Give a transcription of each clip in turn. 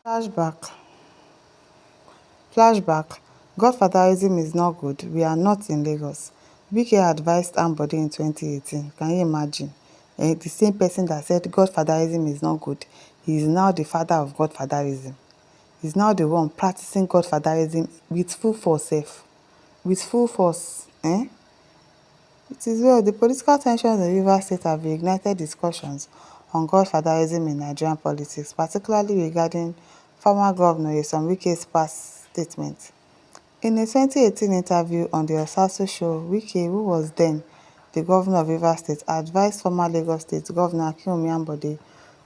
Flashback. Flashback. Godfatherism is not good. We are not in Lagos. Wike advised Ambode in 2018. Can you imagine? The same person that said Godfatherism is not good, he is now the father of Godfatherism. He's now the one practicing Godfatherism with full force. With full force. It is well. The political tensions in Rivers State have reignited discussions on Godfatherism in Nigerian politics, particularly regarding former Governor Nyesom Wike's past statements. In a 2018 interview on the Osasu show, Wike, who was then the governor of Rivers State, advised former Lagos State Governor Ambode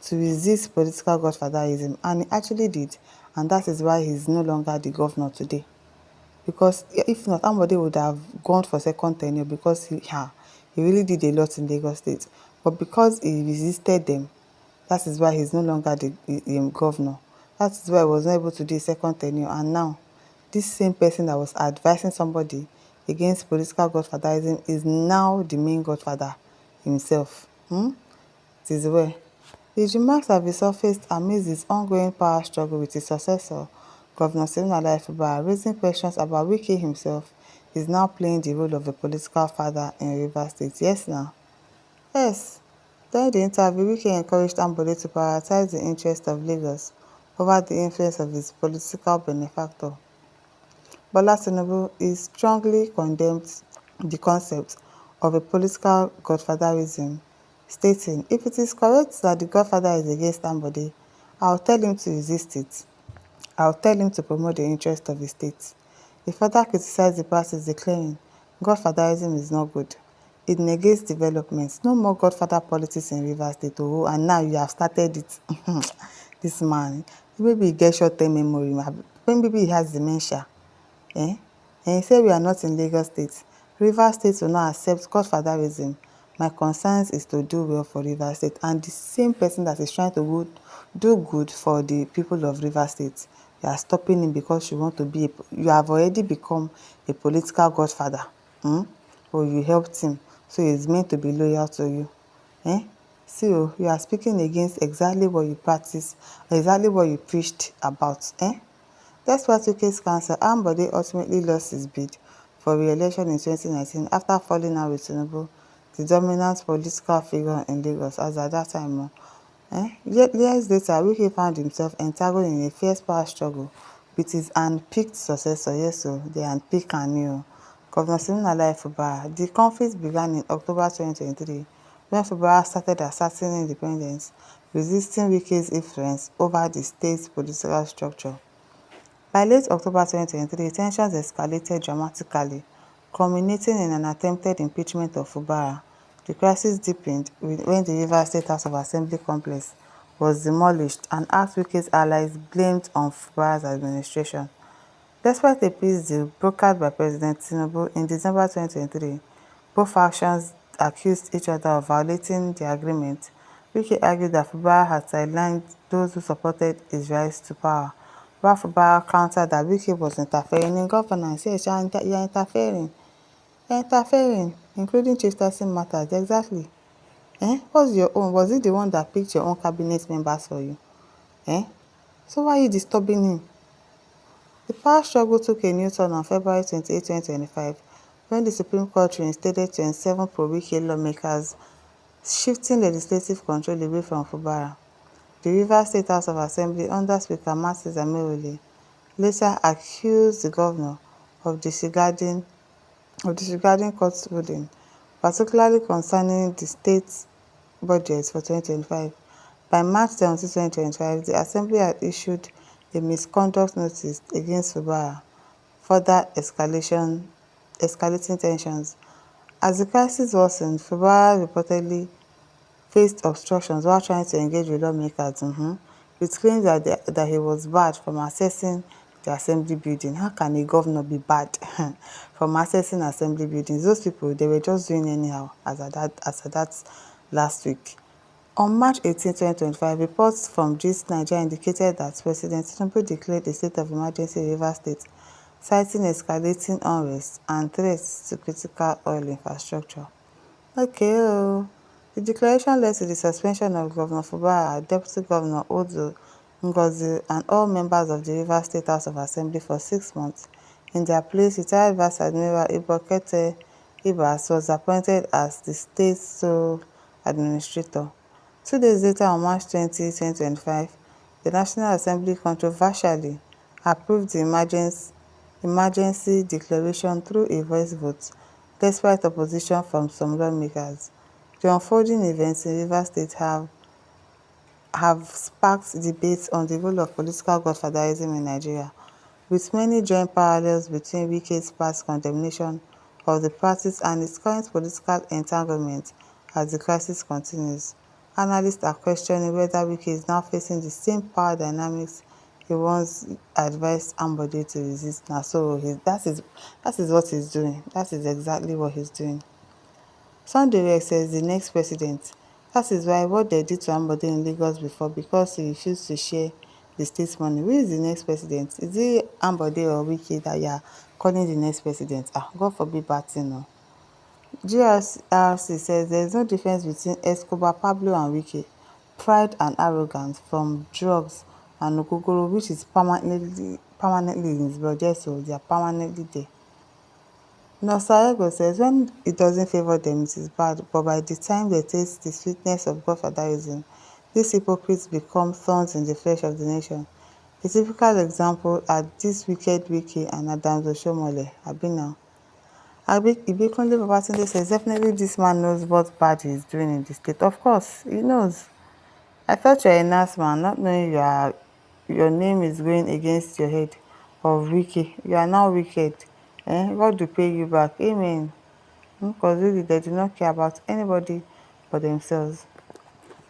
to resist political godfatherism, and he actually did, and that is why he is no longer the governor today. Because if not, Ambode would have gone for second tenure because he really did a lot in Lagos State. But because he resisted them, that is why he's no longer the governor. That is why he was not able to do a second tenure. And now, this same person that was advising somebody against political godfatherism is now the main godfather himself. It is well. His remarks have resurfaced amidst his ongoing power struggle with his successor, Governor Fubara, raising questions about Wike himself is now playing the role of a political father in Rivers State. Yes, now. Yes. During the interview, Wike encouraged Ambode to prioritize the interests of Lagos over the influence of his political benefactor. Bola Tinubu strongly condemned the concept of a political godfatherism, stating, "If it is correct that the godfather is against Ambode, I'll tell him to resist it. I'll tell him to promote the interests of the state." He further criticized the practice, declaring, "Godfatherism is not good. It negates development. No more godfather politics in Rivers State, oh, and now you have started it." This man, maybe he gets short-term memory, maybe he has dementia. And he said we are not in Lagos State. Rivers State will not accept godfatherism. My concern is to do well for Rivers State. And the same person that is trying to do good for the people of Rivers State, you are stopping him because you want to be you have already become a political godfather. Or you helped him, so he's meant to be loyal to you. See, you are speaking against exactly what you practice, exactly what you preached about. Despite Wike's counsel, Ambode ultimately lost his bid for re-election in 2019 after falling out with Tinubu, the dominant political figure in Lagos as at that time. Yet years later, Wike found himself entangled in a fierce power struggle with his unpicked successor. Yes, they unpicked and Governor Fubara. The conflict began in October 2023 when Fubara started asserting independence, resisting Wike's influence over the state's political structure. By late October 2023, tensions escalated dramatically, culminating in an attempted impeachment of Fubara. The crisis deepened when the Rivers State House of Assembly complex was demolished and asked Wike's allies blamed on Fubara's administration. Despite a peace deal brokered by President Tinubu in December 2023, both factions accused each other of violating the agreement. Wike argued that Fubara had sidelined those who supported his rise to power, while Fubara countered that Wike was interfering in governance. Yes, you are interfering. You are interfering, including chieftaincy matters. Exactly. What's your own? Was he the one that picked your own cabinet members for you? So why are you disturbing him? The power struggle took a new turn on February 28, 2025, when the Supreme Court reinstated 27 pro-Wike lawmakers, shifting legislative control away from Fubara. The Rivers State House of Assembly, under Speaker Martins Ameole, later accused the governor of disregarding court ruling, particularly concerning the state budget for 2025. By March 17, 2025, the Assembly had issued a misconduct notice against Fubara, further escalating tensions. As the crisis worsened, Fubara reportedly faced obstructions while trying to engage with lawmakers, with claims that he was barred from accessing the assembly building. How can a governor be barred from accessing assembly buildings? Those people, they were just doing anyhow as at that last week. On March 18, 2025, reports from GIS Nigeria indicated that President Tinubu declared a state of emergency in Rivers State, citing escalating unrest and threats to critical oil infrastructure. The declaration led to the suspension of Governor Fubara, Deputy Governor Odo Ngozi, and all members of the Rivers State House of Assembly for 6 months. In their place, retired Vice Admiral Ibokete Ibas was appointed as the state's sole administrator. 2 days later, on March 20, 2025, the National Assembly controversially approved the emergency declaration through a voice vote, despite opposition from some lawmakers. The unfolding events in Rivers State have sparked debates on the role of political godfatherism in Nigeria, with many drawing parallels between Wike's past condemnation of the practice and its current political entanglement as the crisis continues. Analysts are questioning whether Wike is now facing the same power dynamics he once advised Ambode to resist. Now, so that is what he's doing. That is exactly what he's doing. Sunday says the next president. That is why what they did to Ambode in Lagos before, because he refused to share the state's money. Who is the next president? Is it Ambode or Wike that you are calling the next president? God forbid bad thing, no. GRC says there is no difference between Escobar, Pablo and Wike. Pride and arrogance from drugs and ogogoro, which is permanently in his blood. Yes, so they are permanently there. Ego says when it doesn't favor them, it is bad, but by the time they taste the sweetness of Godfatherism, these hypocrites become thorns in the flesh of the nation. A typical example are this wicked Wike and Adams Oshomole, Abina. Ibikunle Babatunde says definitely this man knows what bad he is doing in the state. Of course, he knows. I thought you're a nice man, not knowing your name is going against your head of Wike. You are now wicked. God will pay you back. Amen. Because really they do not care about anybody but themselves.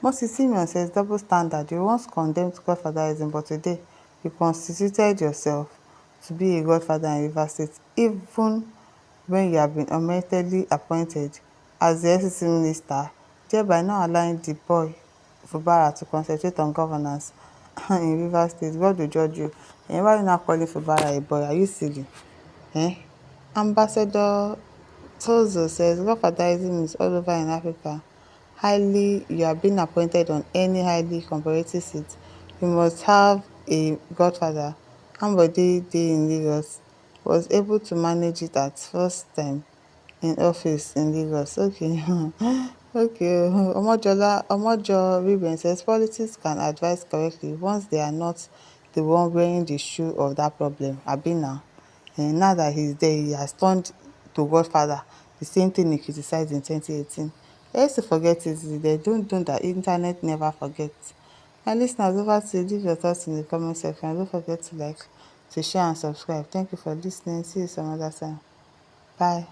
Moses Simeon says double standard. You once condemned godfatherism, but today you constituted yourself to be a godfather in Rivers State, even when you have been unmeritedly appointed as the FCC minister, thereby now allowing the boy Fubara to concentrate on governance in Rivers State. God will judge you. And why are you now calling Fubara a boy? Are you silly? Ambassador Tozo says godfatherism is all over in Africa. You are being appointed on any highly comparative seat, you must have a godfather. Ambode Dey in Lagos was able to manage it at first time in office in Lagos. Okay. Okay. Omojo Ruben says politics can advise correctly once they are not the one wearing the shoe of that problem. Abina. And now that he's there, he has turned to Godfather. The same thing he criticized in 2018. They used to forget it. They don't that internet never forgets. My listeners, over to you. Leave your thoughts in the comment section. Don't forget to like, to share and subscribe. Thank you for listening. See you some other time. Bye.